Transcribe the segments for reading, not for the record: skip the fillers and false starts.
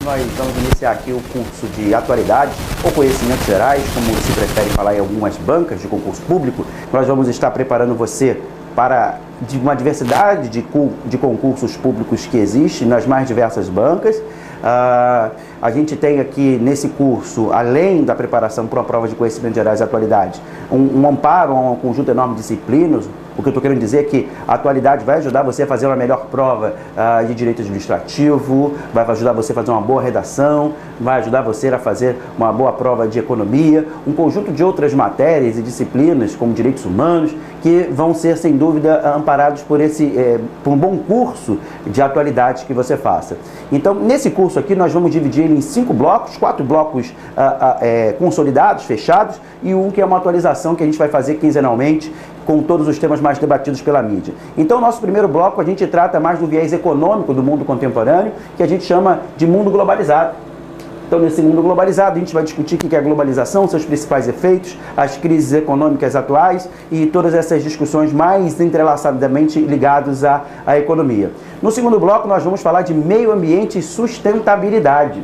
Nós vamos iniciar aqui o curso de atualidades ou conhecimentos gerais, como se prefere falar em algumas bancas de concurso público. Nós vamos estar preparando você para uma diversidade de concursos públicos que existem nas mais diversas bancas. A gente tem aqui nesse curso, além da preparação para uma prova de conhecimentos gerais e atualidades, um amparo a um conjunto enorme de disciplinas. O que eu estou querendo dizer é que a atualidade vai ajudar você a fazer uma melhor prova de direito administrativo, vai ajudar você a fazer uma boa redação, vai ajudar você a fazer uma boa prova de economia, um conjunto de outras matérias e disciplinas, como direitos humanos, que vão ser, sem dúvida, amparados por um bom curso de atualidades que você faça. Então, nesse curso aqui, nós vamos dividir ele em 5 blocos, 4 blocos consolidados, fechados, e um que é uma atualização que a gente vai fazer quinzenalmente, com todos os temas mais debatidos pela mídia. Então, nosso primeiro bloco, a gente trata mais do viés econômico do mundo contemporâneo, que a gente chama de mundo globalizado. Então, nesse mundo globalizado, a gente vai discutir o que é a globalização, seus principais efeitos, as crises econômicas atuais e todas essas discussões mais entrelaçadamente ligadas à economia. No segundo bloco, nós vamos falar de meio ambiente e sustentabilidade.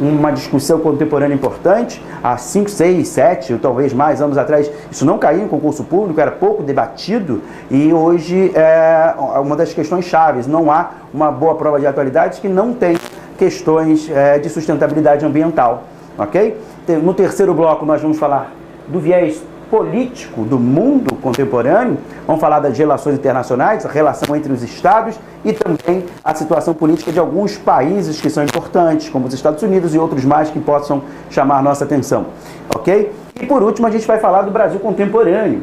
Uma discussão contemporânea importante, há 5, 6, 7, ou talvez mais anos atrás, isso não caiu em concurso público, era pouco debatido, e hoje é uma das questões chaves. Não há uma boa prova de atualidades que não tem questões de sustentabilidade ambiental, ok? No terceiro bloco nós vamos falar do viés político do mundo contemporâneo, vamos falar das relações internacionais, a relação entre os estados e também a situação política de alguns países que são importantes, como os Estados Unidos e outros mais que possam chamar nossa atenção, ok? E por último a gente vai falar do Brasil contemporâneo,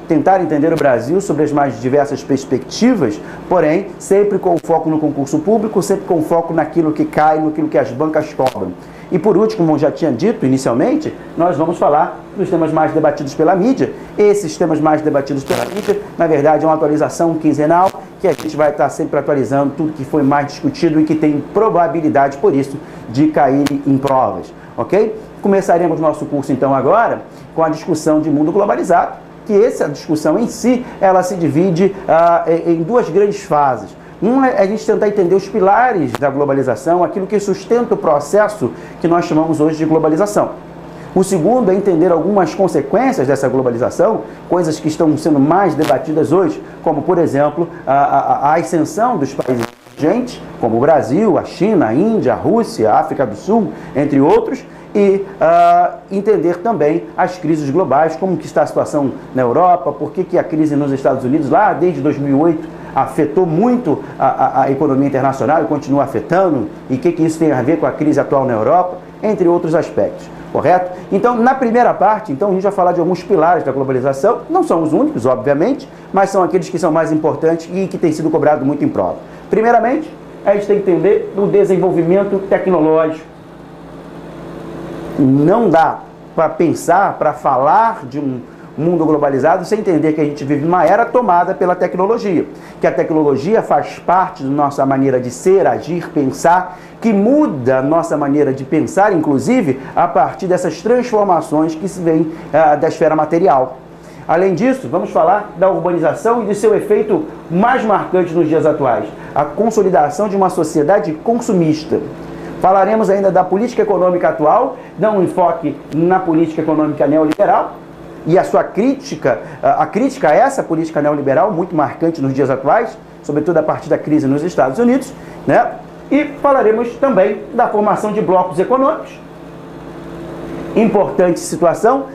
tentar entender o Brasil sobre as mais diversas perspectivas, porém sempre com foco no concurso público, sempre com foco naquilo que cai, naquilo que as bancas cobram. E por último, como eu já tinha dito inicialmente, nós vamos falar dos temas mais debatidos pela mídia. Esses temas mais debatidos pela mídia, na verdade, é uma atualização quinzenal, que a gente vai estar sempre atualizando tudo que foi mais discutido e que tem probabilidade, por isso, de cair em provas, ok? Começaremos nosso curso, então, agora, com a discussão de mundo globalizado, que essa discussão em si, ela se divide em duas grandes fases. Uma é a gente tentar entender os pilares da globalização, aquilo que sustenta o processo que nós chamamos hoje de globalização. O segundo é entender algumas consequências dessa globalização, coisas que estão sendo mais debatidas hoje, como, por exemplo, a ascensão dos países emergentes, como o Brasil, a China, a Índia, a Rússia, a África do Sul, entre outros, e entender também as crises globais, como que está a situação na Europa, por que a crise nos Estados Unidos, lá desde 2008, afetou muito a economia internacional e continua afetando, e o que isso tem a ver com a crise atual na Europa, entre outros aspectos, correto? Então, na primeira parte, então, a gente vai falar de alguns pilares da globalização, não são os únicos, obviamente, mas são aqueles que são mais importantes e que têm sido cobrados muito em prova. Primeiramente, a gente tem que entender o desenvolvimento tecnológico. Não dá para pensar, para falar de um mundo globalizado sem entender que a gente vive uma era tomada pela tecnologia, que a tecnologia faz parte da nossa maneira de ser, agir, pensar, que muda a nossa maneira de pensar, inclusive, a partir dessas transformações que se vêm da esfera material. Além disso, vamos falar da urbanização e de seu efeito mais marcante nos dias atuais, a consolidação de uma sociedade consumista. Falaremos ainda da política econômica atual, dando um enfoque na política econômica neoliberal e a sua crítica, a crítica a essa política neoliberal, muito marcante nos dias atuais, sobretudo a partir da crise nos Estados Unidos, né? E falaremos também da formação de blocos econômicos. Importante situação,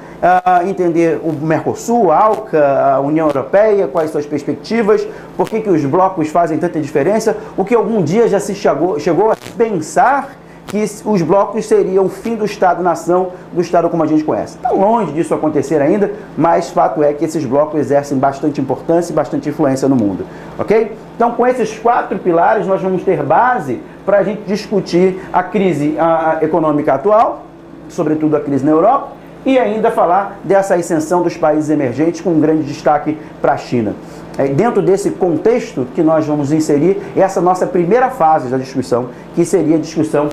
entender o Mercosul, a ALCA, a União Europeia, quais suas perspectivas, por que os blocos fazem tanta diferença, o que algum dia já se chegou a pensar que os blocos seriam o fim do Estado-nação, do Estado como a gente conhece. Está longe disso acontecer ainda, mas fato é que esses blocos exercem bastante importância e bastante influência no mundo, ok? Então, com esses 4 pilares, nós vamos ter base para a gente discutir a crise econômica atual, sobretudo a crise na Europa, e ainda falar dessa ascensão dos países emergentes com um grande destaque para a China. Dentro desse contexto que nós vamos inserir essa nossa primeira fase da discussão, que seria a discussão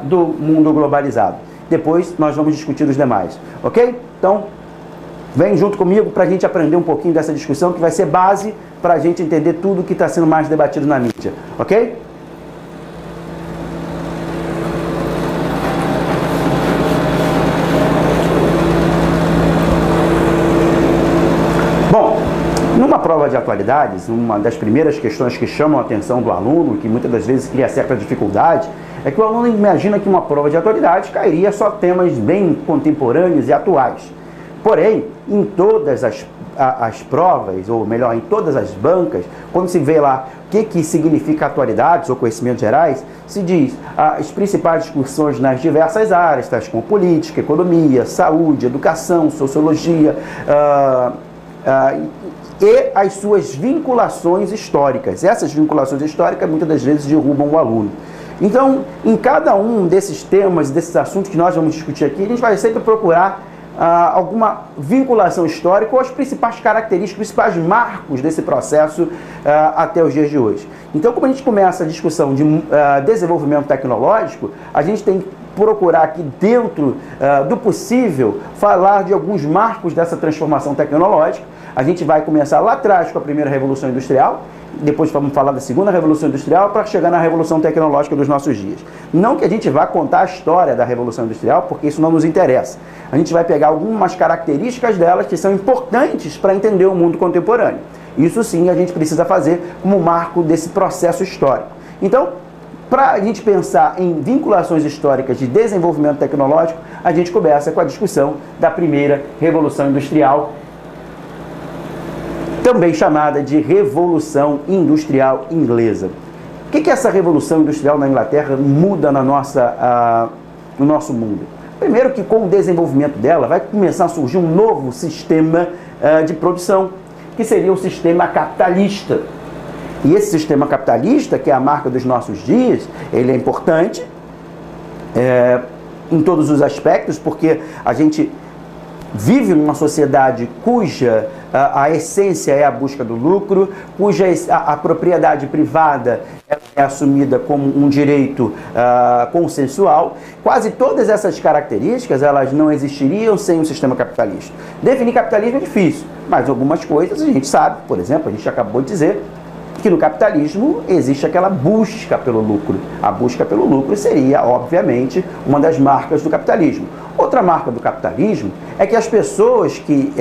do mundo globalizado. Depois nós vamos discutir os demais, ok? Então, vem junto comigo para a gente aprender um pouquinho dessa discussão, que vai ser base para a gente entender tudo que está sendo mais debatido na mídia, ok? prova de atualidades, uma das primeiras questões que chamam a atenção do aluno, que muitas das vezes cria certa dificuldade, é que o aluno imagina que uma prova de atualidades cairia só temas bem contemporâneos e atuais. Porém, em todas as provas, ou melhor, em todas as bancas, quando se vê lá o que significa atualidades ou conhecimentos gerais, se diz as principais discussões nas diversas áreas, tais como política, economia, saúde, educação, sociologia, e as suas vinculações históricas. Essas vinculações históricas muitas das vezes derrubam o aluno. Então, em cada um desses temas, desses assuntos que nós vamos discutir aqui, a gente vai sempre procurar alguma vinculação histórica ou as principais características, os principais marcos desse processo até os dias de hoje. Então, como a gente começa a discussão de desenvolvimento tecnológico, a gente tem que procurar aqui dentro do possível falar de alguns marcos dessa transformação tecnológica. A gente vai começar lá atrás com a primeira Revolução Industrial, depois vamos falar da segunda Revolução Industrial para chegar na Revolução Tecnológica dos nossos dias. Não que a gente vá contar a história da Revolução Industrial, porque isso não nos interessa. A gente vai pegar algumas características delas que são importantes para entender o mundo contemporâneo. Isso sim a gente precisa fazer como marco desse processo histórico. Então, para a gente pensar em vinculações históricas de desenvolvimento tecnológico, a gente começa com a discussão da primeira Revolução Industrial, também chamada de Revolução Industrial Inglesa. O que essa Revolução Industrial na Inglaterra muda no nosso mundo? Primeiro que com o desenvolvimento dela vai começar a surgir um novo sistema de produção, que seria o sistema capitalista. E esse sistema capitalista, que é a marca dos nossos dias, ele é importante em todos os aspectos, porque a gente vive numa sociedade cuja a essência é a busca do lucro, cuja a propriedade privada é assumida como um direito consensual. Quase todas essas características elas não existiriam sem o sistema capitalista. Definir capitalismo é difícil, mas algumas coisas a gente sabe. Por exemplo, a gente acabou de dizer que no capitalismo existe aquela busca pelo lucro. A busca pelo lucro seria, obviamente, uma das marcas do capitalismo. Outra marca do capitalismo é que as pessoas que,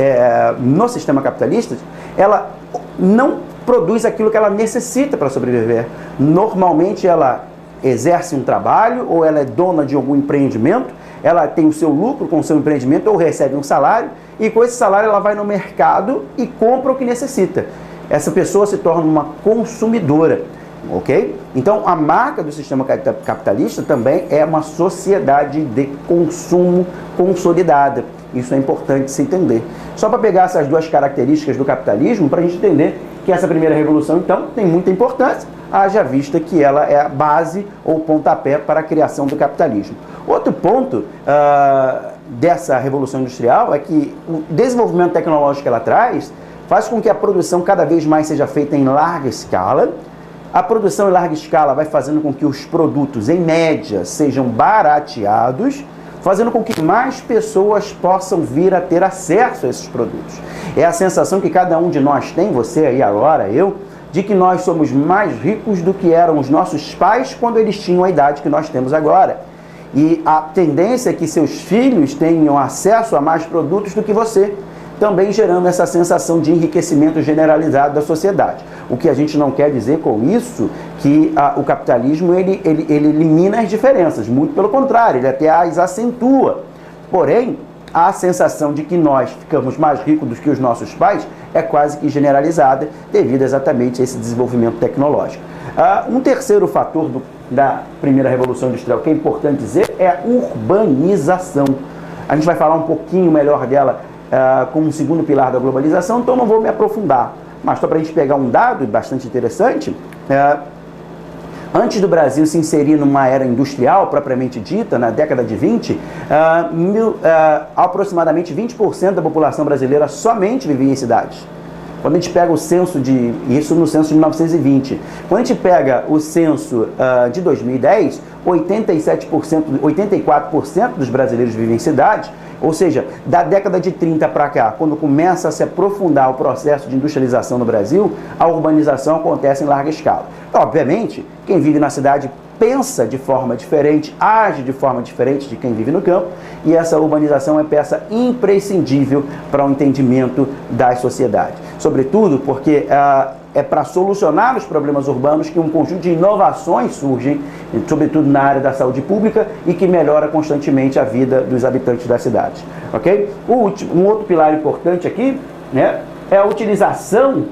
no sistema capitalista, ela não produz aquilo que ela necessita para sobreviver. Normalmente ela exerce um trabalho ou ela é dona de algum empreendimento, ela tem o seu lucro com o seu empreendimento ou recebe um salário e com esse salário ela vai no mercado e compra o que necessita. Essa pessoa se torna uma consumidora, ok? Então, a marca do sistema capitalista também é uma sociedade de consumo consolidada. Isso é importante se entender. Só para pegar essas duas características do capitalismo, para a gente entender que essa primeira revolução, então, tem muita importância, haja vista que ela é a base ou pontapé para a criação do capitalismo. Outro ponto dessa revolução industrial é que o desenvolvimento tecnológico que ela traz faz com que a produção cada vez mais seja feita em larga escala. A produção em larga escala vai fazendo com que os produtos, em média, sejam barateados, fazendo com que mais pessoas possam vir a ter acesso a esses produtos. É a sensação que cada um de nós tem, você aí agora, eu, de que nós somos mais ricos do que eram os nossos pais quando eles tinham a idade que nós temos agora. E a tendência é que seus filhos tenham acesso a mais produtos do que você, também gerando essa sensação de enriquecimento generalizado da sociedade. O que a gente não quer dizer com isso que o capitalismo ele elimina as diferenças, muito pelo contrário, ele até as acentua. Porém, a sensação de que nós ficamos mais ricos do que os nossos pais é quase que generalizada devido exatamente a esse desenvolvimento tecnológico. Um terceiro fator da primeira Revolução Industrial que é importante dizer é a urbanização. A gente vai falar um pouquinho melhor dela como um segundo pilar da globalização, então não vou me aprofundar. Mas só para a gente pegar um dado bastante interessante, antes do Brasil se inserir numa era industrial propriamente dita, na década de 20, aproximadamente 20% da população brasileira somente vivia em cidades. Quando a gente pega o censo isso no censo de 1920, quando a gente pega o censo de 2010, 84% dos brasileiros vivem em cidades. Ou seja, da década de 30 para cá, quando começa a se aprofundar o processo de industrialização no Brasil, a urbanização acontece em larga escala. Obviamente, quem vive na cidade pensa de forma diferente, age de forma diferente de quem vive no campo, e essa urbanização é peça imprescindível para o entendimento das sociedades. Sobretudo porque é para solucionar os problemas urbanos que um conjunto de inovações surgem, sobretudo na área da saúde pública, e que melhora constantemente a vida dos habitantes das cidades. Ok? Um outro pilar importante aqui, né, é a utilização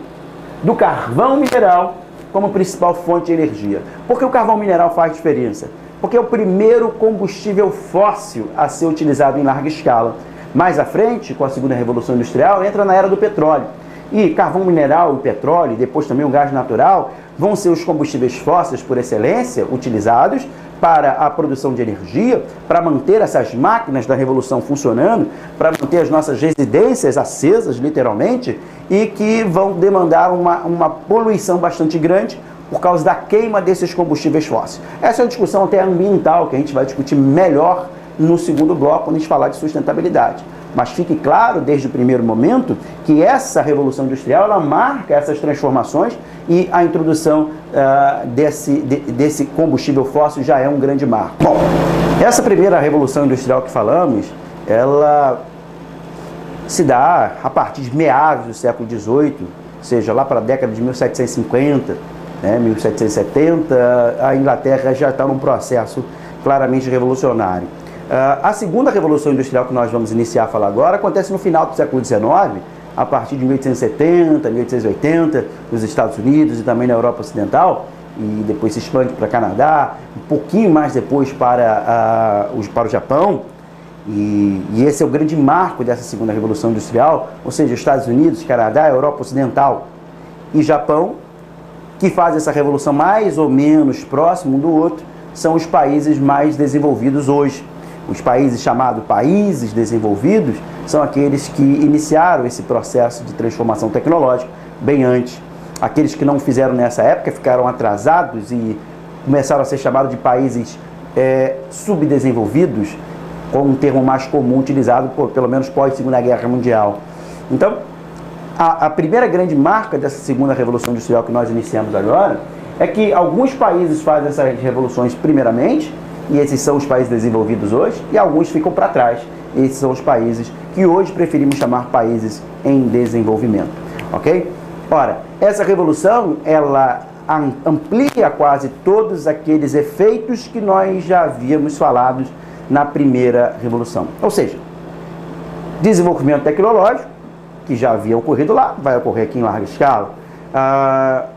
do carvão mineral como principal fonte de energia. Por que o carvão mineral faz diferença? Porque é o primeiro combustível fóssil a ser utilizado em larga escala. Mais à frente, com a segunda revolução industrial, entra na era do petróleo. E carvão mineral e petróleo, e depois também o gás natural, vão ser os combustíveis fósseis por excelência utilizados para a produção de energia, para manter essas máquinas da revolução funcionando, para manter as nossas residências acesas, literalmente, e que vão demandar uma poluição bastante grande por causa da queima desses combustíveis fósseis. Essa é uma discussão até ambiental, que a gente vai discutir melhor no segundo bloco, quando a gente falar de sustentabilidade. Mas fique claro, desde o primeiro momento, que essa revolução industrial, ela marca essas transformações, e a introdução desse combustível fóssil já é um grande marco. Bom, essa primeira revolução industrial que falamos, ela se dá a partir de meados do século XVIII, ou seja, lá para a década de 1750, 1770, a Inglaterra já está num processo claramente revolucionário. A segunda revolução industrial que nós vamos iniciar a falar agora acontece no final do século XIX, a partir de 1870, 1880, nos Estados Unidos e também na Europa Ocidental, e depois se expande para o Canadá, um pouquinho mais depois para o Japão, e esse é o grande marco dessa segunda revolução industrial, ou seja, Estados Unidos, Canadá, Europa Ocidental e Japão, que fazem essa revolução mais ou menos próximo um do outro, são os países mais desenvolvidos hoje. Os países chamados países desenvolvidos são aqueles que iniciaram esse processo de transformação tecnológica bem antes. Aqueles que não fizeram nessa época ficaram atrasados e começaram a ser chamados de países subdesenvolvidos, com um termo mais comum utilizado pelo menos pós-Segunda Guerra Mundial. Então, a primeira grande marca dessa segunda revolução industrial que nós iniciamos agora é que alguns países fazem essas revoluções primeiramente, e esses são os países desenvolvidos hoje, e alguns ficam para trás. Esses são os países que hoje preferimos chamar países em desenvolvimento, ok? Ora, essa revolução, ela amplia quase todos aqueles efeitos que nós já havíamos falado na primeira revolução. Ou seja, desenvolvimento tecnológico, que já havia ocorrido lá, vai ocorrer aqui em larga escala.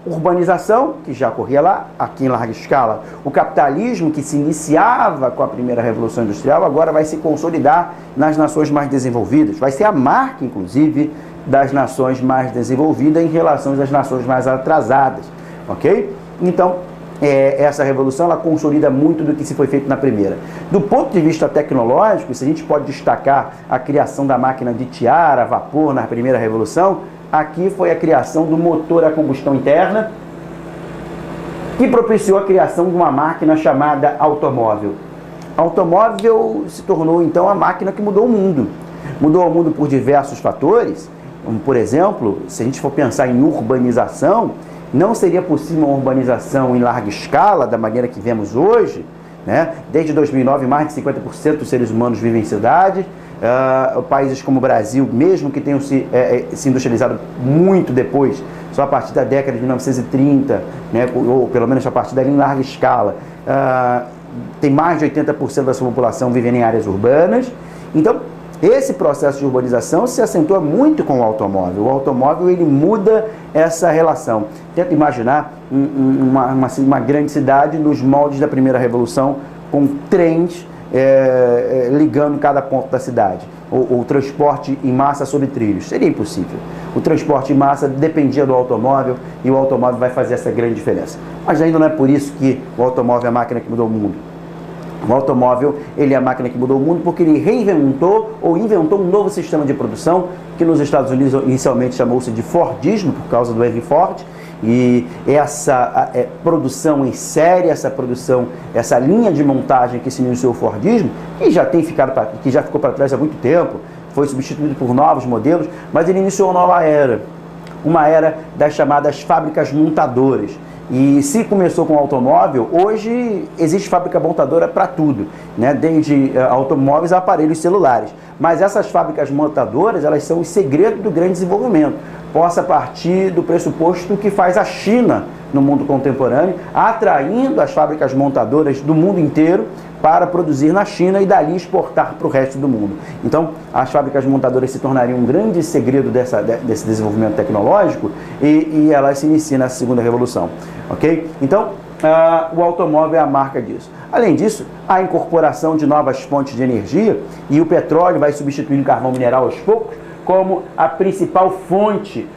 Urbanização, que já ocorria lá, aqui em larga escala. O capitalismo, que se iniciava com a primeira revolução industrial, agora vai se consolidar nas nações mais desenvolvidas. Vai ser a marca, inclusive, das nações mais desenvolvidas em relação às nações mais atrasadas, ok? Então, essa revolução, ela consolida muito do que se foi feito na primeira. Do ponto de vista tecnológico, se a gente pode destacar a criação da máquina de tiar a vapor na primeira revolução, aqui foi a criação do motor a combustão interna, que propiciou a criação de uma máquina chamada automóvel. A automóvel se tornou, então, a máquina que mudou o mundo. Mudou o mundo por diversos fatores. Por exemplo, se a gente for pensar em urbanização, não seria possível uma urbanização em larga escala, da maneira que vemos hoje, né? Desde 2009, mais de 50% dos seres humanos vivem em cidades. Países como o Brasil, mesmo que tenham se industrializado muito depois, só a partir da década de 1930, né, ou pelo menos a partir dali em larga escala, tem mais de 80% da sua população vivendo em áreas urbanas. Então, esse processo de urbanização se acentua muito com o automóvel. O automóvel, ele muda essa relação. Tenta imaginar uma grande cidade nos moldes da primeira revolução, com trens ligando cada ponto da cidade. O transporte em massa sobre trilhos. Seria impossível. O transporte em massa dependia do automóvel, e o automóvel vai fazer essa grande diferença. Mas ainda não é por isso que o automóvel é a máquina que mudou o mundo. O automóvel, ele é a máquina que mudou o mundo porque ele reinventou ou inventou um novo sistema de produção que nos Estados Unidos inicialmente chamou-se de Fordismo, por causa do Henry Ford. E essa produção em série, essa linha de montagem que se iniciou o Fordismo, que já ficou para trás há muito tempo, foi substituído por novos modelos, mas ele iniciou uma nova era. uma era das chamadas fábricas montadoras. E se começou com automóvel, hoje existe fábrica montadora para tudo, né? Desde automóveis a aparelhos celulares. Mas essas fábricas montadoras, elas são o segredo do grande desenvolvimento. Possa partir do pressuposto que faz a China no mundo contemporâneo, atraindo as fábricas montadoras do mundo inteiro para produzir na China e dali exportar para o resto do mundo. Então, as fábricas montadoras se tornariam um grande segredo desse desenvolvimento tecnológico e elas se iniciam nessa segunda revolução, ok? Então, o automóvel é a marca disso. Além disso, a incorporação de novas fontes de energia e o petróleo vai substituindo o carvão mineral aos poucos como a principal fonte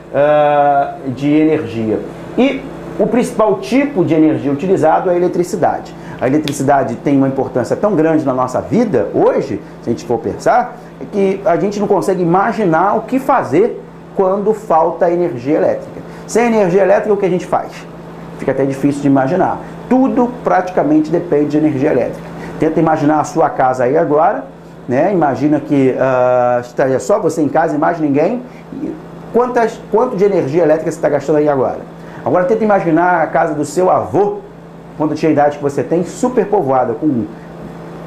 de energia. E o principal tipo de energia utilizado é a eletricidade. A eletricidade tem uma importância tão grande na nossa vida hoje, se a gente for pensar, que a gente não consegue imaginar o que fazer quando falta energia elétrica. Sem energia elétrica, o que a gente faz? Fica até difícil de imaginar. Tudo praticamente depende de energia elétrica. Tenta imaginar a sua casa aí agora, né? Imagina que estaria só você em casa e mais ninguém. Quanto de energia elétrica você está gastando aí agora? Agora tenta imaginar a casa do seu avô, quando tinha a idade que você tem, super povoada, com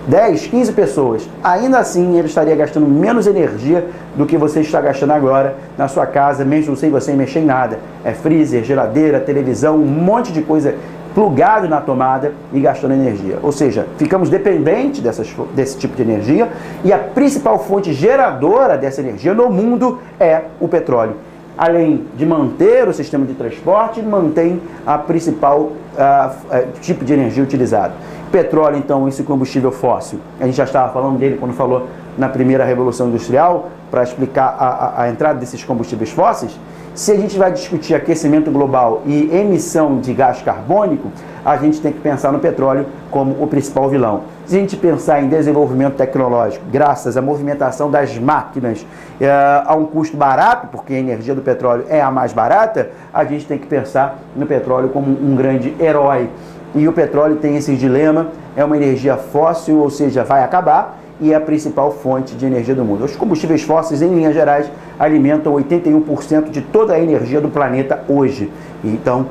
10, 15 pessoas. Ainda assim, ele estaria gastando menos energia do que você está gastando agora na sua casa, mesmo sem você mexer em nada. É freezer, geladeira, televisão, um monte de coisa plugado na tomada e gastando energia. Ou seja, ficamos dependentes desse tipo de energia e a principal fonte geradora dessa energia no mundo é o petróleo. Além de manter o sistema de transporte, mantém a principal tipo de energia utilizado. Petróleo, então, esse combustível fóssil, a gente já estava falando dele quando falou na primeira Revolução Industrial, para explicar a entrada desses combustíveis fósseis. Se a gente vai discutir aquecimento global e emissão de gás carbônico, a gente tem que pensar no petróleo como o principal vilão. Se a gente pensar em desenvolvimento tecnológico, graças à movimentação das máquinas a um custo barato, porque a energia do petróleo é a mais barata, a gente tem que pensar no petróleo como um grande herói. E o petróleo tem esse dilema, é uma energia fóssil, ou seja, vai acabar, e é a principal fonte de energia do mundo. Os combustíveis fósseis, em linhas gerais, alimentam 81% de toda a energia do planeta hoje. Então,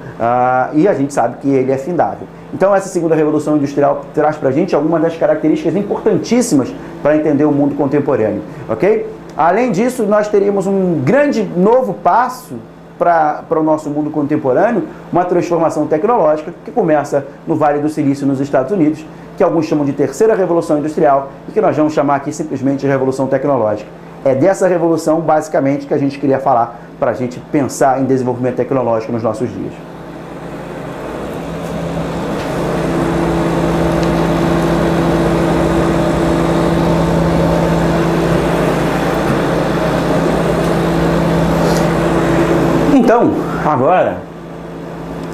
e a gente sabe que ele é findável. Então, essa segunda revolução industrial traz para a gente algumas das características importantíssimas para entender o mundo contemporâneo, ok? Além disso, nós teríamos um grande novo passo para o nosso mundo contemporâneo, uma transformação tecnológica que começa no Vale do Silício, nos Estados Unidos, que alguns chamam de terceira revolução industrial e que nós vamos chamar aqui simplesmente de revolução tecnológica. É dessa revolução, basicamente, que a gente queria falar para a gente pensar em desenvolvimento tecnológico nos nossos dias. Então, agora,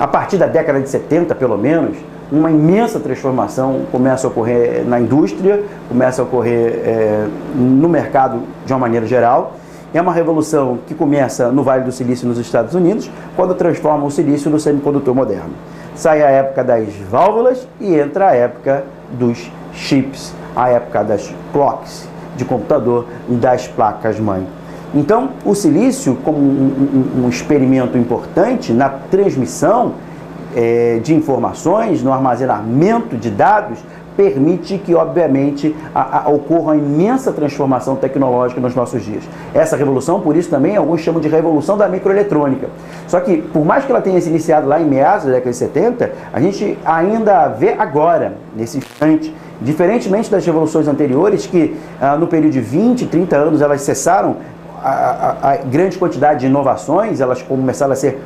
a partir da década de 70, pelo menos, uma imensa transformação começa a ocorrer na indústria, começa a ocorrer no mercado de uma maneira geral. É uma revolução que começa no Vale do Silício, nos Estados Unidos, quando transforma o silício no semicondutor moderno. Sai a época das válvulas e entra a época dos chips, a época das clocks de computador e das placas-mãe. Então, o silício, como um experimento importante na transmissão de informações, no armazenamento de dados, permite que, obviamente, ocorra uma imensa transformação tecnológica nos nossos dias. Essa revolução, por isso também, alguns chamam de revolução da microeletrônica. Só que, por mais que ela tenha se iniciado lá em meados da década de 70, a gente ainda vê agora, nesse instante, diferentemente das revoluções anteriores, que no período de 20, 30 anos elas cessaram, a grande quantidade de inovações, elas começaram a ser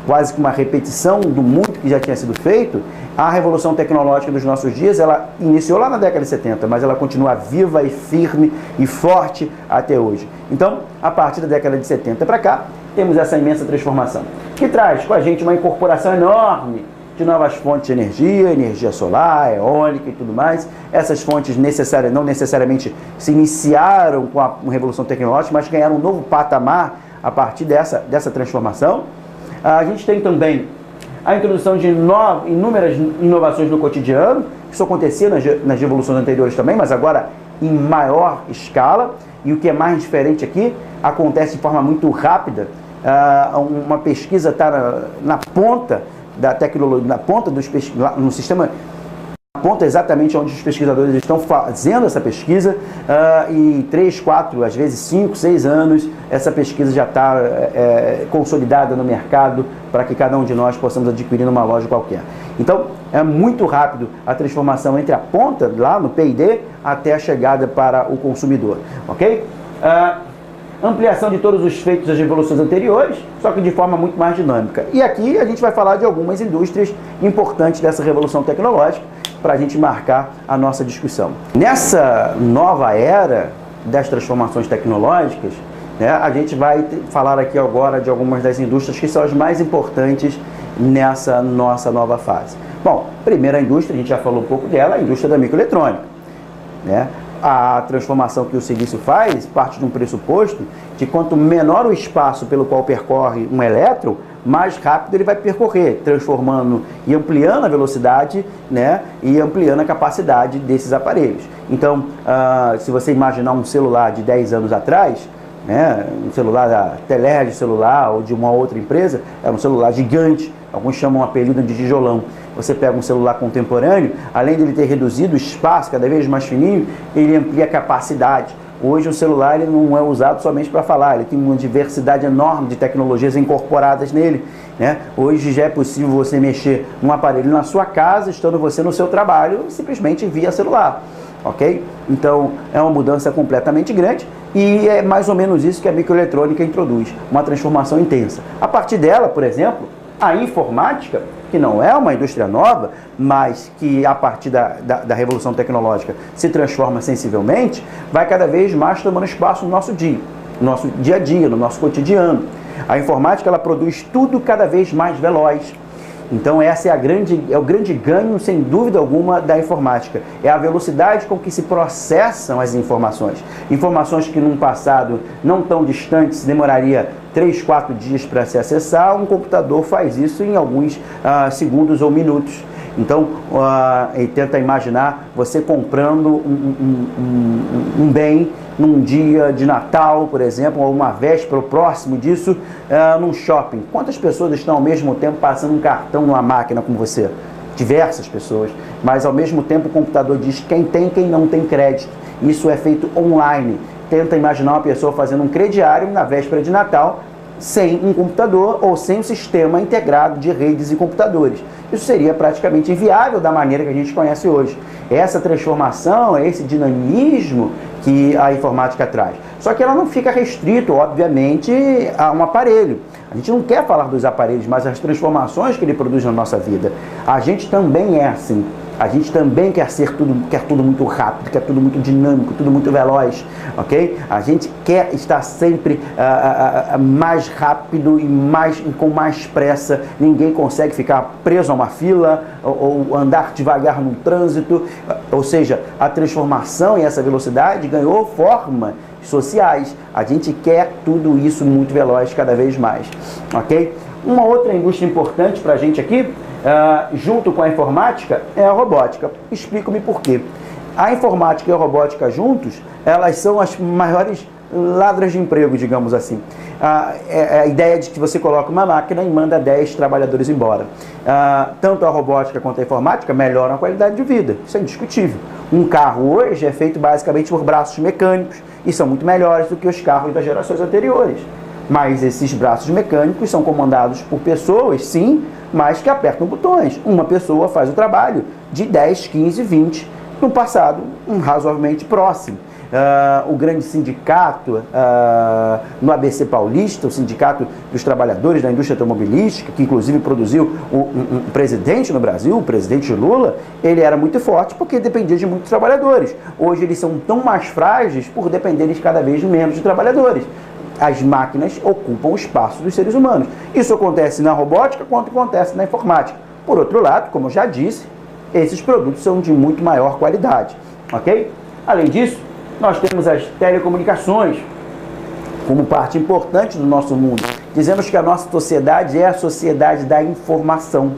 quase que uma repetição do muito que já tinha sido feito. A revolução tecnológica dos nossos dias, ela iniciou lá na década de 70, mas ela continua viva e firme e forte até hoje. Então, a partir da década de 70 para cá, temos essa imensa transformação, que traz com a gente uma incorporação enorme de novas fontes de energia, energia solar, eólica e tudo mais. Essas fontes não necessariamente se iniciaram com a revolução tecnológica, mas ganharam um novo patamar a partir dessa transformação. A gente tem também a introdução de inúmeras inovações no cotidiano. Isso acontecia nas revoluções anteriores também, mas agora em maior escala. E o que é mais diferente aqui, acontece de forma muito rápida, uma pesquisa está na ponta da tecnologia, na ponta no sistema, na ponta exatamente onde os pesquisadores estão fazendo essa pesquisa, e 3, 4, às vezes 5, 6 anos, essa pesquisa já está consolidada no mercado para que cada um de nós possamos adquirir numa loja qualquer. Então, é muito rápido a transformação entre a ponta, lá no P&D, até a chegada para o consumidor, ok? Ampliação de todos os feitos das revoluções anteriores, só que de forma muito mais dinâmica. E aqui a gente vai falar de algumas indústrias importantes dessa revolução tecnológica para a gente marcar a nossa discussão. Nessa nova era das transformações tecnológicas, né, a gente vai falar aqui agora de algumas das indústrias que são as mais importantes nessa nossa nova fase. Bom, primeira indústria, a gente já falou um pouco dela, a indústria da microeletrônica, né? A transformação que o silício faz parte de um pressuposto de quanto menor o espaço pelo qual percorre um elétron, mais rápido ele vai percorrer, transformando e ampliando a velocidade, né, e ampliando a capacidade desses aparelhos. Então, se você imaginar um celular de 10 anos atrás, né, um celular da Telerge celular ou de uma outra empresa, era um celular gigante, alguns chamam o apelido de tijolão. Você pega um celular contemporâneo, além de ele ter reduzido o espaço, cada vez mais fininho, ele amplia a capacidade. Hoje o celular ele não é usado somente para falar, ele tem uma diversidade enorme de tecnologias incorporadas nele, né? Hoje já é possível você mexer um aparelho na sua casa, estando você no seu trabalho, simplesmente via celular, ok? Então é uma mudança completamente grande e é mais ou menos isso que a microeletrônica introduz, uma transformação intensa. A partir dela, por exemplo, a informática, que não é uma indústria nova, mas que a partir da revolução tecnológica se transforma sensivelmente, vai cada vez mais tomando espaço no nosso dia a dia, no nosso cotidiano. A informática ela produz tudo cada vez mais veloz. Então essa é o grande ganho, sem dúvida alguma, da informática. É a velocidade com que se processam as informações. Informações que num passado não tão distante se demoraria 3, 4 dias para se acessar, um computador faz isso em alguns segundos ou minutos. Então, tenta imaginar você comprando um bem num dia de Natal, por exemplo, ou uma véspera ou próximo disso, num shopping. Quantas pessoas estão ao mesmo tempo passando um cartão numa máquina com você? Diversas pessoas. Mas ao mesmo tempo o computador diz quem tem e quem não tem crédito. Isso é feito online. Tenta imaginar uma pessoa fazendo um crediário na véspera de Natal, sem um computador ou sem um sistema integrado de redes e computadores. Isso seria praticamente inviável da maneira que a gente conhece hoje. Essa transformação, esse dinamismo que a informática traz. Só que ela não fica restrito, obviamente, a um aparelho. A gente não quer falar dos aparelhos, mas as transformações que ele produz na nossa vida. A gente também é assim. A gente também quer tudo muito rápido, quer tudo muito dinâmico, tudo muito veloz, ok? A gente quer estar sempre mais rápido e com mais pressa. Ninguém consegue ficar preso a uma fila ou andar devagar no trânsito. Ou seja, a transformação e essa velocidade ganhou formas sociais. A gente quer tudo isso muito veloz cada vez mais, ok? Uma outra indústria importante para a gente aqui, junto com a informática, é a robótica. Explico-me por quê. A informática e a robótica juntos, elas são as maiores ladras de emprego, digamos assim. A ideia de que você coloca uma máquina e manda 10 trabalhadores embora. Tanto a robótica quanto a informática melhoram a qualidade de vida, isso é indiscutível. Um carro hoje é feito basicamente por braços mecânicos e são muito melhores do que os carros das gerações anteriores. Mas esses braços mecânicos são comandados por pessoas, sim, mas que apertam botões. Uma pessoa faz o trabalho de 10, 15, 20 no passado razoavelmente próximo. O grande sindicato no ABC Paulista, o Sindicato dos Trabalhadores da Indústria Automobilística, que inclusive produziu um presidente no Brasil, o presidente Lula, ele era muito forte porque dependia de muitos trabalhadores. Hoje eles são tão mais frágeis por dependerem cada vez menos de trabalhadores. As máquinas ocupam o espaço dos seres humanos. Isso acontece na robótica quanto acontece na informática. Por outro lado, como eu já disse, esses produtos são de muito maior qualidade, ok? Além disso, nós temos as telecomunicações como parte importante do nosso mundo. Dizemos que a nossa sociedade é a sociedade da informação.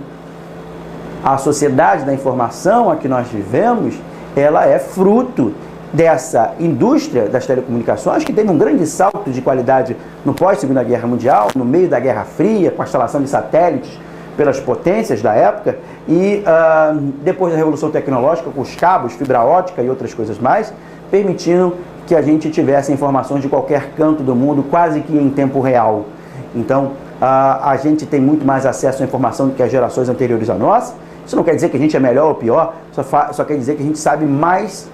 A sociedade da informação a que nós vivemos, ela é fruto dessa indústria das telecomunicações, que teve um grande salto de qualidade no pós-Segunda Guerra Mundial, no meio da Guerra Fria, com a instalação de satélites pelas potências da época, e depois da Revolução Tecnológica, com os cabos, fibra ótica e outras coisas mais, permitindo que a gente tivesse informações de qualquer canto do mundo, quase que em tempo real. Então, a gente tem muito mais acesso à informação do que as gerações anteriores a nós. Isso não quer dizer que a gente é melhor ou pior, só quer dizer que a gente sabe mais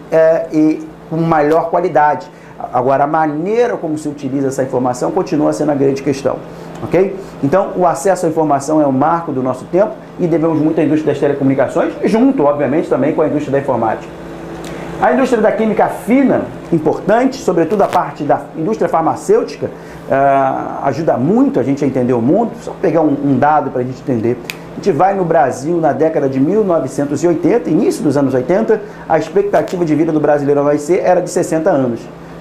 e com maior qualidade. Agora, a maneira como se utiliza essa informação continua sendo a grande questão, ok? Então, o acesso à informação é um marco do nosso tempo e devemos muito à indústria das telecomunicações, junto, obviamente, também com a indústria da informática. A indústria da química fina, importante, sobretudo a parte da indústria farmacêutica, ajuda muito a gente a entender o mundo. Só pegar um dado para a gente entender. A gente vai no Brasil na década de 1980, início dos anos 80, a expectativa de vida do brasileiro ao nascer era de 60 anos.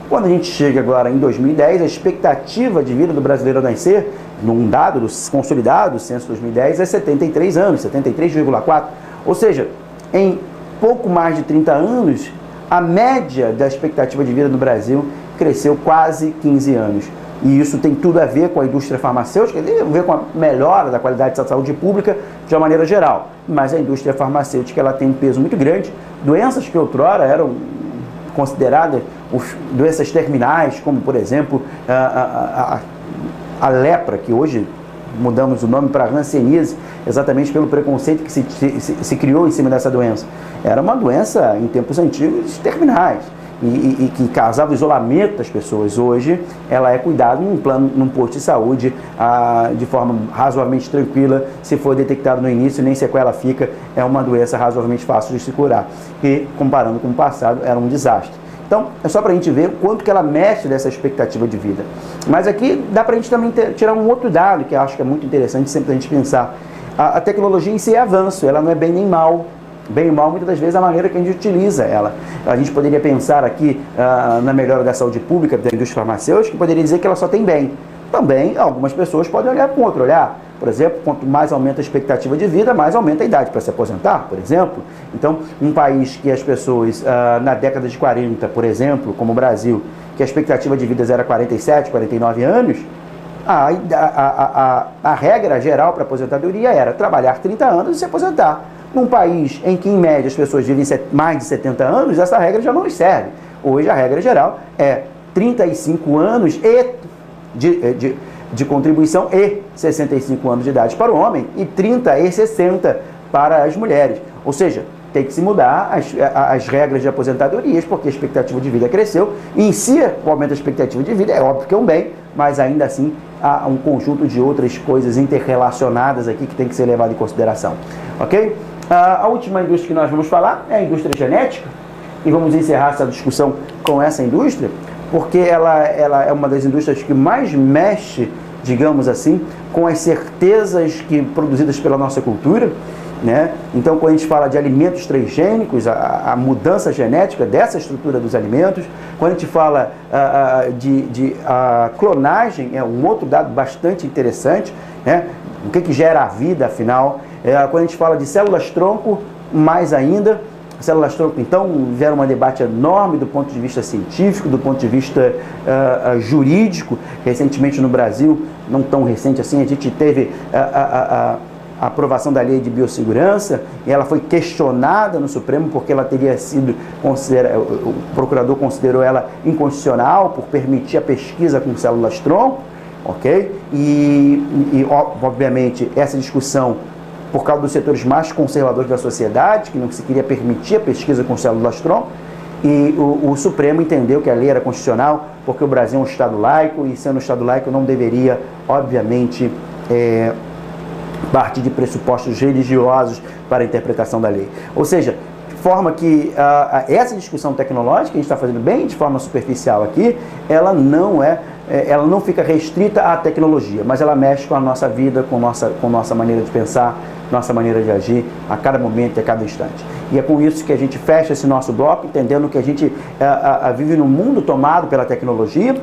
Quando a gente chega agora em 2010, a expectativa de vida do brasileiro ao nascer, num dado consolidado, censo 2010, é 73 anos, 73,4. Ou seja, em pouco mais de 30 anos, a média da expectativa de vida no Brasil cresceu quase 15 anos. E isso tem tudo a ver com a indústria farmacêutica, tem a ver com a melhora da qualidade da saúde pública de uma maneira geral. Mas a indústria farmacêutica ela tem um peso muito grande. Doenças que outrora eram consideradas doenças terminais, como por exemplo a lepra, que hoje mudamos o nome para hanseníase, exatamente pelo preconceito que se criou em cima dessa doença. Era uma doença, em tempos antigos, terminais. E que causava isolamento das pessoas. Hoje, ela é cuidada num posto de saúde de forma razoavelmente tranquila. Se for detectado no início, nem sequela fica. É uma doença razoavelmente fácil de se curar. E, comparando com o passado, era um desastre. Então, é só para a gente ver o quanto que ela mexe dessa expectativa de vida. Mas aqui dá para a gente também tirar um outro dado, que eu acho que é muito interessante sempre a gente pensar. A tecnologia em si é avanço, ela não é bem nem mal. Bem e mal, muitas das vezes, a maneira que a gente utiliza ela. A gente poderia pensar aqui na melhora da saúde pública da indústria farmacêutica, poderia dizer que ela só tem bem. Também, algumas pessoas podem olhar com outro olhar. Por exemplo, quanto mais aumenta a expectativa de vida, mais aumenta a idade para se aposentar, por exemplo. Então, um país que as pessoas, na década de 40, por exemplo, como o Brasil, que a expectativa de vida era 47, 49 anos, a regra geral para aposentadoria era trabalhar 30 anos e se aposentar. Num país em que, em média, as pessoas vivem mais de 70 anos, essa regra já não nos serve. Hoje, a regra geral é 35 anos de contribuição e 65 anos de idade para o homem e 30 e 60 para as mulheres. Ou seja, tem que se mudar as regras de aposentadorias, porque a expectativa de vida cresceu. E em si, o aumento da expectativa de vida é óbvio que é um bem, mas ainda assim há um conjunto de outras coisas interrelacionadas aqui que tem que ser levado em consideração. Ok? A última indústria que nós vamos falar é a indústria genética, e vamos encerrar essa discussão com essa indústria, porque ela é uma das indústrias que mais mexe, digamos assim, com as certezas produzidas pela nossa cultura, né? Então, quando a gente fala de alimentos transgênicos, a mudança genética dessa estrutura dos alimentos, quando a gente fala de clonagem, é um outro dado bastante interessante, né? O que gera a vida, afinal. Quando a gente fala de células-tronco, mais ainda. Células-tronco, então, gera um debate enorme do ponto de vista científico, do ponto de vista jurídico. Recentemente no Brasil, não tão recente assim, a gente teve a aprovação da lei de biossegurança, e ela foi questionada no Supremo porque ela teria sido o procurador considerou ela inconstitucional por permitir a pesquisa com células-tronco, ok? E obviamente essa discussão por causa dos setores mais conservadores da sociedade, que não se queria permitir a pesquisa com células-tronco, e o Supremo entendeu que a lei era constitucional porque o Brasil é um Estado laico, e sendo um Estado laico não deveria, obviamente, partir de pressupostos religiosos para a interpretação da lei. Ou seja, de forma que essa discussão tecnológica que a gente está fazendo bem de forma superficial aqui, ela não fica restrita à tecnologia, mas ela mexe com a nossa vida, com nossa maneira de pensar, nossa maneira de agir a cada momento e a cada instante. E é com isso que a gente fecha esse nosso bloco, entendendo que a gente vive num mundo tomado pela tecnologia,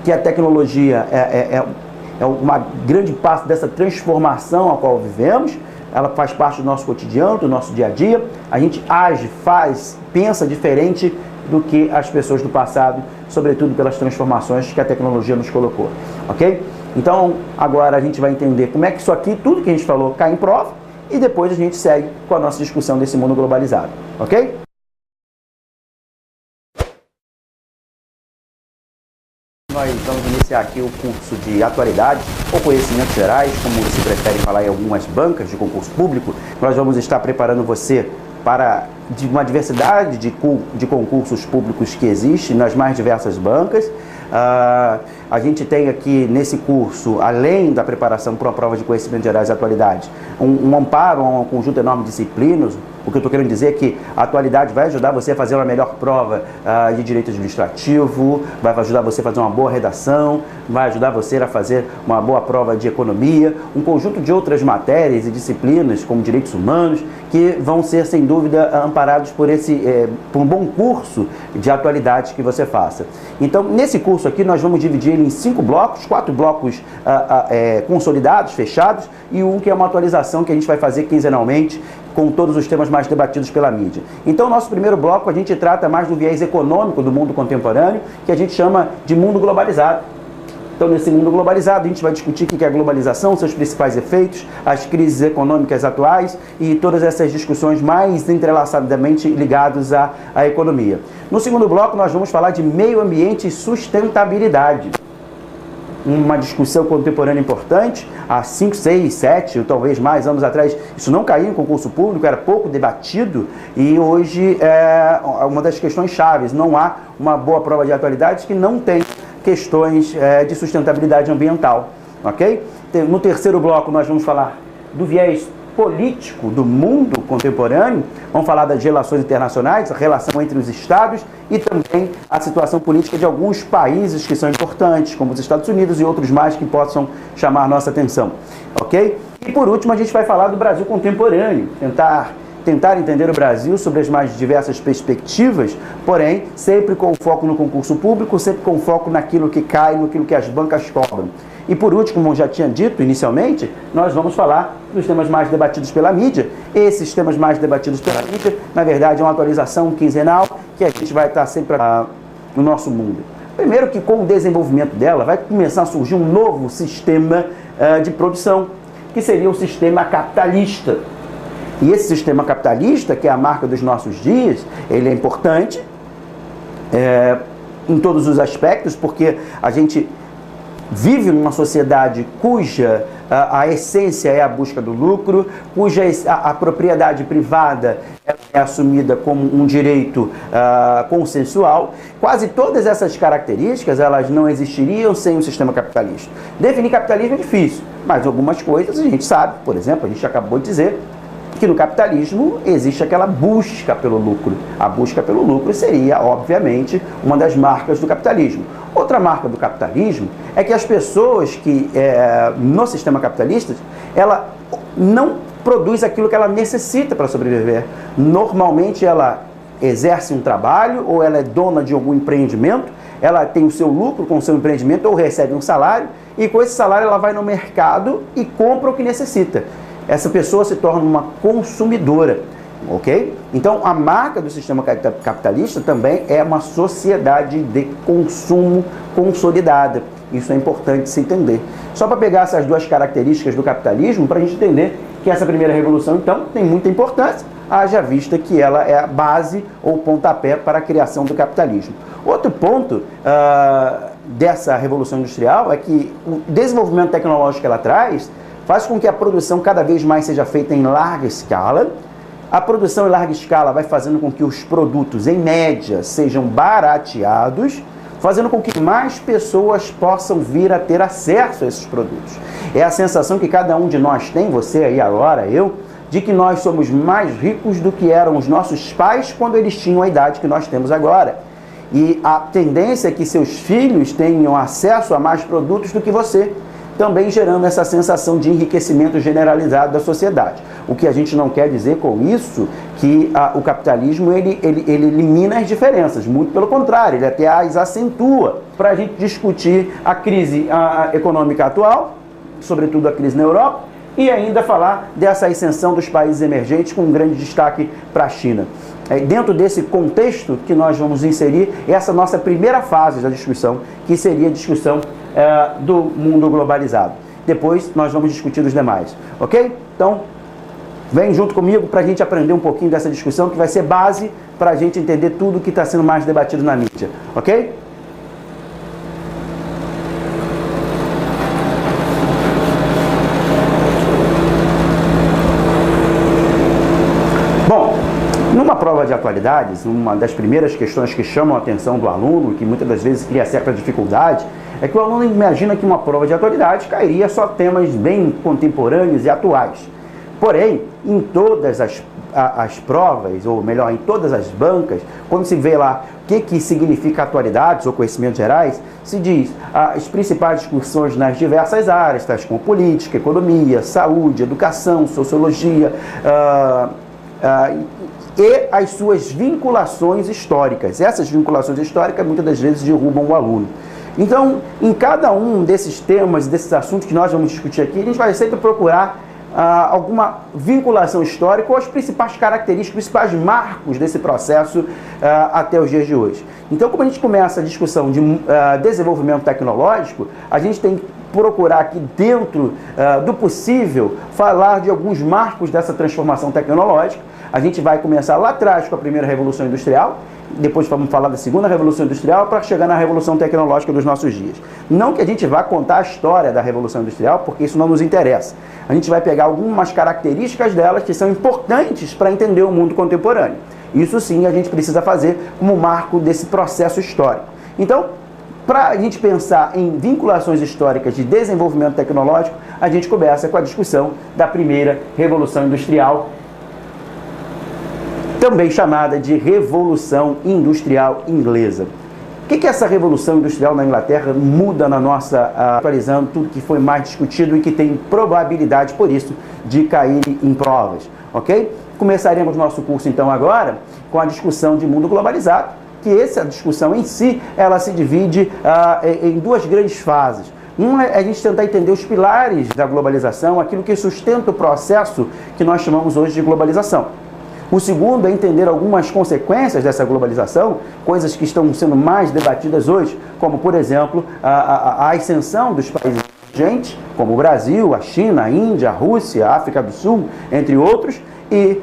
que a tecnologia é uma grande parte dessa transformação a qual vivemos. Ela faz parte do nosso cotidiano, do nosso dia a dia. A gente age, pensa diferente do que as pessoas do passado, sobretudo pelas transformações que a tecnologia nos colocou, ok? Então, agora a gente vai entender como é que isso aqui, tudo que a gente falou, cai em prova, e depois a gente segue com a nossa discussão desse mundo globalizado, ok? Nós vamos iniciar aqui o curso de atualidades ou conhecimentos gerais, como se prefere falar em algumas bancas de concurso público. Nós vamos estar preparando você para uma diversidade de concursos públicos que existem nas mais diversas bancas. A gente tem aqui nesse curso, além da preparação para uma prova de conhecimentos gerais e atualidades, um amparo a um conjunto enorme de disciplinas. O que eu estou querendo dizer é que a atualidade vai ajudar você a fazer uma melhor prova de direito administrativo, vai ajudar você a fazer uma boa redação, vai ajudar você a fazer uma boa prova de economia, um conjunto de outras matérias e disciplinas, como direitos humanos, que vão ser, sem dúvida, amparados por um bom curso de atualidades que você faça. Então, nesse curso aqui, nós vamos dividir ele em 5 blocos, 4 blocos consolidados, fechados, e um que é uma atualização que a gente vai fazer quinzenalmente, com todos os temas mais debatidos pela mídia. Então, nosso primeiro bloco, a gente trata mais do viés econômico do mundo contemporâneo, que a gente chama de mundo globalizado. Então, nesse mundo globalizado, a gente vai discutir o que é a globalização, seus principais efeitos, as crises econômicas atuais e todas essas discussões mais entrelaçadamente ligadas à economia. No segundo bloco, nós vamos falar de meio ambiente e sustentabilidade. Uma discussão contemporânea importante, há 5, 6, 7, ou talvez mais anos atrás, isso não caiu em concurso público, era pouco debatido, e hoje é uma das questões chaves. Não há uma boa prova de atualidades que não tem questões de sustentabilidade ambiental, ok? No terceiro bloco nós vamos falar do viés político do mundo contemporâneo, vamos falar das relações internacionais, a relação entre os estados e também a situação política de alguns países que são importantes, como os Estados Unidos e outros mais que possam chamar nossa atenção, ok? E por último a gente vai falar do Brasil contemporâneo, tentar entender o Brasil sobre as mais diversas perspectivas, porém sempre com foco no concurso público, sempre com foco naquilo que cai, naquilo que as bancas cobram. E por último, como eu já tinha dito inicialmente, nós vamos falar dos temas mais debatidos pela mídia. Esses temas mais debatidos pela mídia, na verdade, é uma atualização quinzenal que a gente vai estar sempre no nosso mundo. Primeiro que com o desenvolvimento dela vai começar a surgir um novo sistema de produção, que seria o sistema capitalista. E esse sistema capitalista, que é a marca dos nossos dias, ele é importante em todos os aspectos, porque a gente vive numa sociedade cuja a essência é a busca do lucro, cuja a propriedade privada é assumida como um direito consensual. Quase todas essas características elas não existiriam sem o sistema capitalista. Definir capitalismo é difícil, mas algumas coisas a gente sabe. Por exemplo, a gente acabou de dizer que no capitalismo existe aquela busca pelo lucro. A busca pelo lucro seria, obviamente, uma das marcas do capitalismo. Outra marca do capitalismo é que as pessoas que, no sistema capitalista, ela não produz aquilo que ela necessita para sobreviver. Normalmente ela exerce um trabalho ou ela é dona de algum empreendimento, ela tem o seu lucro com o seu empreendimento ou recebe um salário e com esse salário ela vai no mercado e compra o que necessita. Essa pessoa se torna uma consumidora, ok? Então, a marca do sistema capitalista também é uma sociedade de consumo consolidada. Isso é importante se entender. Só para pegar essas duas características do capitalismo, para a gente entender que essa primeira revolução, então, tem muita importância, haja vista que ela é a base ou pontapé para a criação do capitalismo. Outro ponto dessa revolução industrial é que o desenvolvimento tecnológico que ela traz faz com que a produção cada vez mais seja feita em larga escala. A produção em larga escala vai fazendo com que os produtos, em média, sejam barateados, fazendo com que mais pessoas possam vir a ter acesso a esses produtos. É a sensação que cada um de nós tem, você aí agora, eu, de que nós somos mais ricos do que eram os nossos pais quando eles tinham a idade que nós temos agora. E a tendência é que seus filhos tenham acesso a mais produtos do que você, também gerando essa sensação de enriquecimento generalizado da sociedade. O que a gente não quer dizer com isso que o capitalismo ele elimina as diferenças, muito pelo contrário, ele até as acentua. Para a gente discutir a crise econômica atual, sobretudo a crise na Europa, e ainda falar dessa ascensão dos países emergentes com um grande destaque para a China. É dentro desse contexto que nós vamos inserir essa nossa primeira fase da discussão, que seria a discussão do mundo globalizado. Depois nós vamos discutir os demais, ok? Então, vem junto comigo para a gente aprender um pouquinho dessa discussão, que vai ser base para a gente entender tudo que está sendo mais debatido na mídia, ok? Bom, numa prova de atualidades, uma das primeiras questões que chamam a atenção do aluno, que muitas das vezes cria certa dificuldade, é que o aluno imagina que uma prova de atualidades cairia só temas bem contemporâneos e atuais. Porém, em todas as provas, ou melhor, em todas as bancas, quando se vê lá o que significa atualidades ou conhecimentos gerais, se diz as principais discussões nas diversas áreas, tais como política, economia, saúde, educação, sociologia, e as suas vinculações históricas. Essas vinculações históricas muitas das vezes derrubam o aluno. Então, em cada um desses temas, desses assuntos que nós vamos discutir aqui, a gente vai sempre procurar alguma vinculação histórica ou as principais características, os principais marcos desse processo até os dias de hoje. Então, como a gente começa a discussão de desenvolvimento tecnológico, a gente tem que procurar aqui dentro do possível falar de alguns marcos dessa transformação tecnológica. A gente vai começar lá atrás com a primeira Revolução Industrial, depois vamos falar da segunda Revolução Industrial para chegar na Revolução Tecnológica dos nossos dias. Não que a gente vá contar a história da Revolução Industrial, porque isso não nos interessa. A gente vai pegar algumas características delas que são importantes para entender o mundo contemporâneo. Isso sim a gente precisa fazer como marco desse processo histórico. Então, para a gente pensar em vinculações históricas de desenvolvimento tecnológico, a gente começa com a discussão da primeira Revolução Industrial, também chamada de Revolução Industrial Inglesa. O que essa Revolução Industrial na Inglaterra muda na nossa, atualizando tudo que foi mais discutido e que tem probabilidade, por isso, de cair em provas, ok? Começaremos nosso curso, então, agora, com a discussão de mundo globalizado, que essa discussão em si, ela se divide em duas grandes fases. Uma é a gente tentar entender os pilares da globalização, aquilo que sustenta o processo que nós chamamos hoje de globalização. O segundo é entender algumas consequências dessa globalização, coisas que estão sendo mais debatidas hoje, como, por exemplo, a ascensão dos países emergentes, como o Brasil, a China, a Índia, a Rússia, a África do Sul, entre outros, e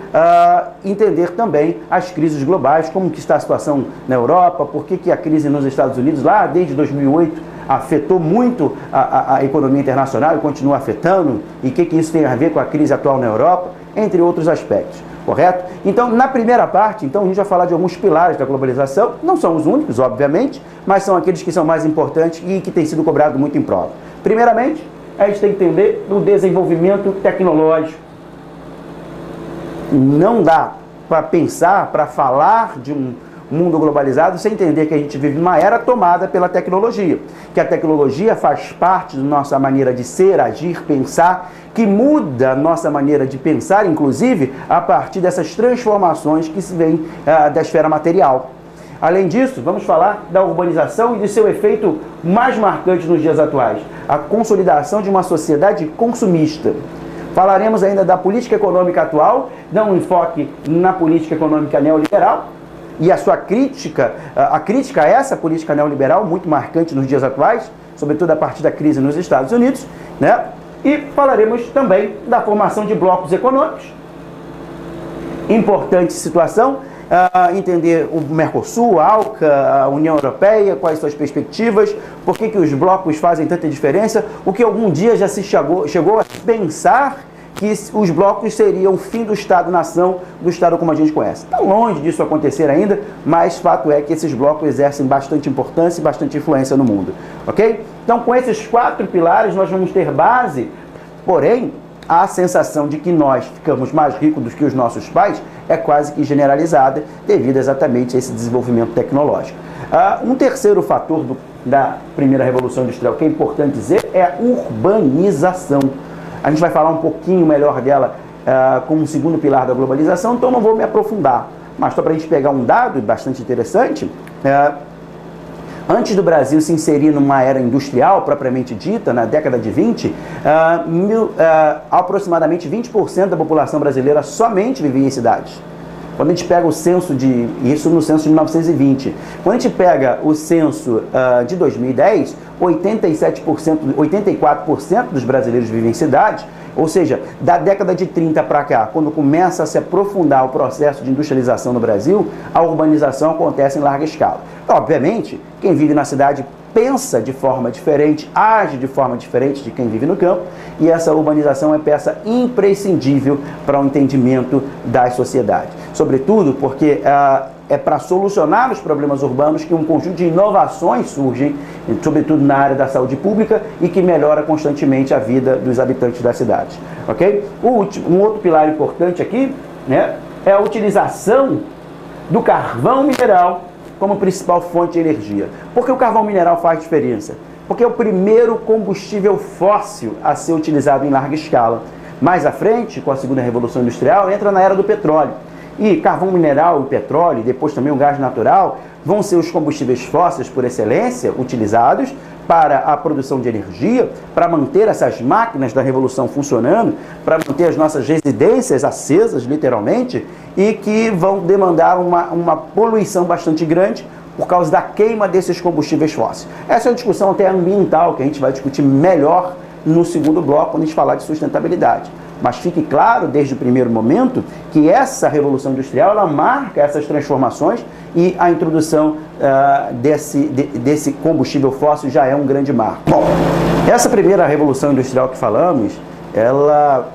entender também as crises globais, como que está a situação na Europa, por que a crise nos Estados Unidos, lá desde 2008, afetou muito a economia internacional e continua afetando, e o que isso tem a ver com a crise atual na Europa, entre outros aspectos. Correto? Então, na primeira parte, então, a gente vai falar de alguns pilares da globalização, não são os únicos, obviamente, mas são aqueles que são mais importantes e que têm sido cobrados muito em prova. Primeiramente, a gente tem que entender o desenvolvimento tecnológico. Não dá para pensar, para falar de um mundo globalizado sem entender que a gente vive numa era tomada pela tecnologia, que a tecnologia faz parte da nossa maneira de ser, agir, pensar, que muda a nossa maneira de pensar, inclusive, a partir dessas transformações que se vêm da esfera material. Além disso, vamos falar da urbanização e de seu efeito mais marcante nos dias atuais, a consolidação de uma sociedade consumista. Falaremos ainda da política econômica atual, dá um enfoque na política econômica neoliberal, e a sua crítica, a crítica a essa política neoliberal, muito marcante nos dias atuais, sobretudo a partir da crise nos Estados Unidos, né? E falaremos também da formação de blocos econômicos. Importante situação, entender o Mercosul, a ALCA, a União Europeia, quais são as perspectivas, por que os blocos fazem tanta diferença, o que algum dia já se chegou a pensar que os blocos seriam o fim do Estado-nação, do Estado como a gente conhece. Está longe disso acontecer ainda, mas fato é que esses blocos exercem bastante importância e bastante influência no mundo, ok? Então, com esses 4 pilares, nós vamos ter base, porém, a sensação de que nós ficamos mais ricos do que os nossos pais é quase que generalizada devido exatamente a esse desenvolvimento tecnológico. Um terceiro fator da primeira Revolução Industrial que é importante dizer é a urbanização. A gente vai falar um pouquinho melhor dela como um segundo pilar da globalização, então não vou me aprofundar. Mas só para a gente pegar um dado bastante interessante, antes do Brasil se inserir numa era industrial, propriamente dita, na década de 20, aproximadamente 20% da população brasileira somente vivia em cidades. Quando a gente pega o censo isso no censo de 1920, quando a gente pega o censo de 2010, 84% dos brasileiros vivem em cidades, ou seja, da década de 30 para cá, quando começa a se aprofundar o processo de industrialização no Brasil, a urbanização acontece em larga escala. Obviamente, quem vive na cidade pensa de forma diferente, age de forma diferente de quem vive no campo, e essa urbanização é peça imprescindível para o entendimento das sociedades. Sobretudo porque é para solucionar os problemas urbanos que um conjunto de inovações surgem, sobretudo na área da saúde pública, e que melhora constantemente a vida dos habitantes das cidades. Ok? Um outro pilar importante aqui, né, é a utilização do carvão mineral como principal fonte de energia. Por que o carvão mineral faz diferença? Porque é o primeiro combustível fóssil a ser utilizado em larga escala. Mais à frente, com a segunda revolução industrial, entra na era do petróleo. E carvão mineral e petróleo, e depois também o gás natural, vão ser os combustíveis fósseis por excelência utilizados para a produção de energia, para manter essas máquinas da revolução funcionando, para manter as nossas residências acesas, literalmente, e que vão demandar uma poluição bastante grande por causa da queima desses combustíveis fósseis. Essa é uma discussão até ambiental, que a gente vai discutir melhor no segundo bloco, quando a gente falar de sustentabilidade. Mas fique claro, desde o primeiro momento, que essa revolução industrial, ela marca essas transformações, e a introdução desse combustível fóssil já é um grande marco. Bom, essa primeira revolução industrial que falamos, ela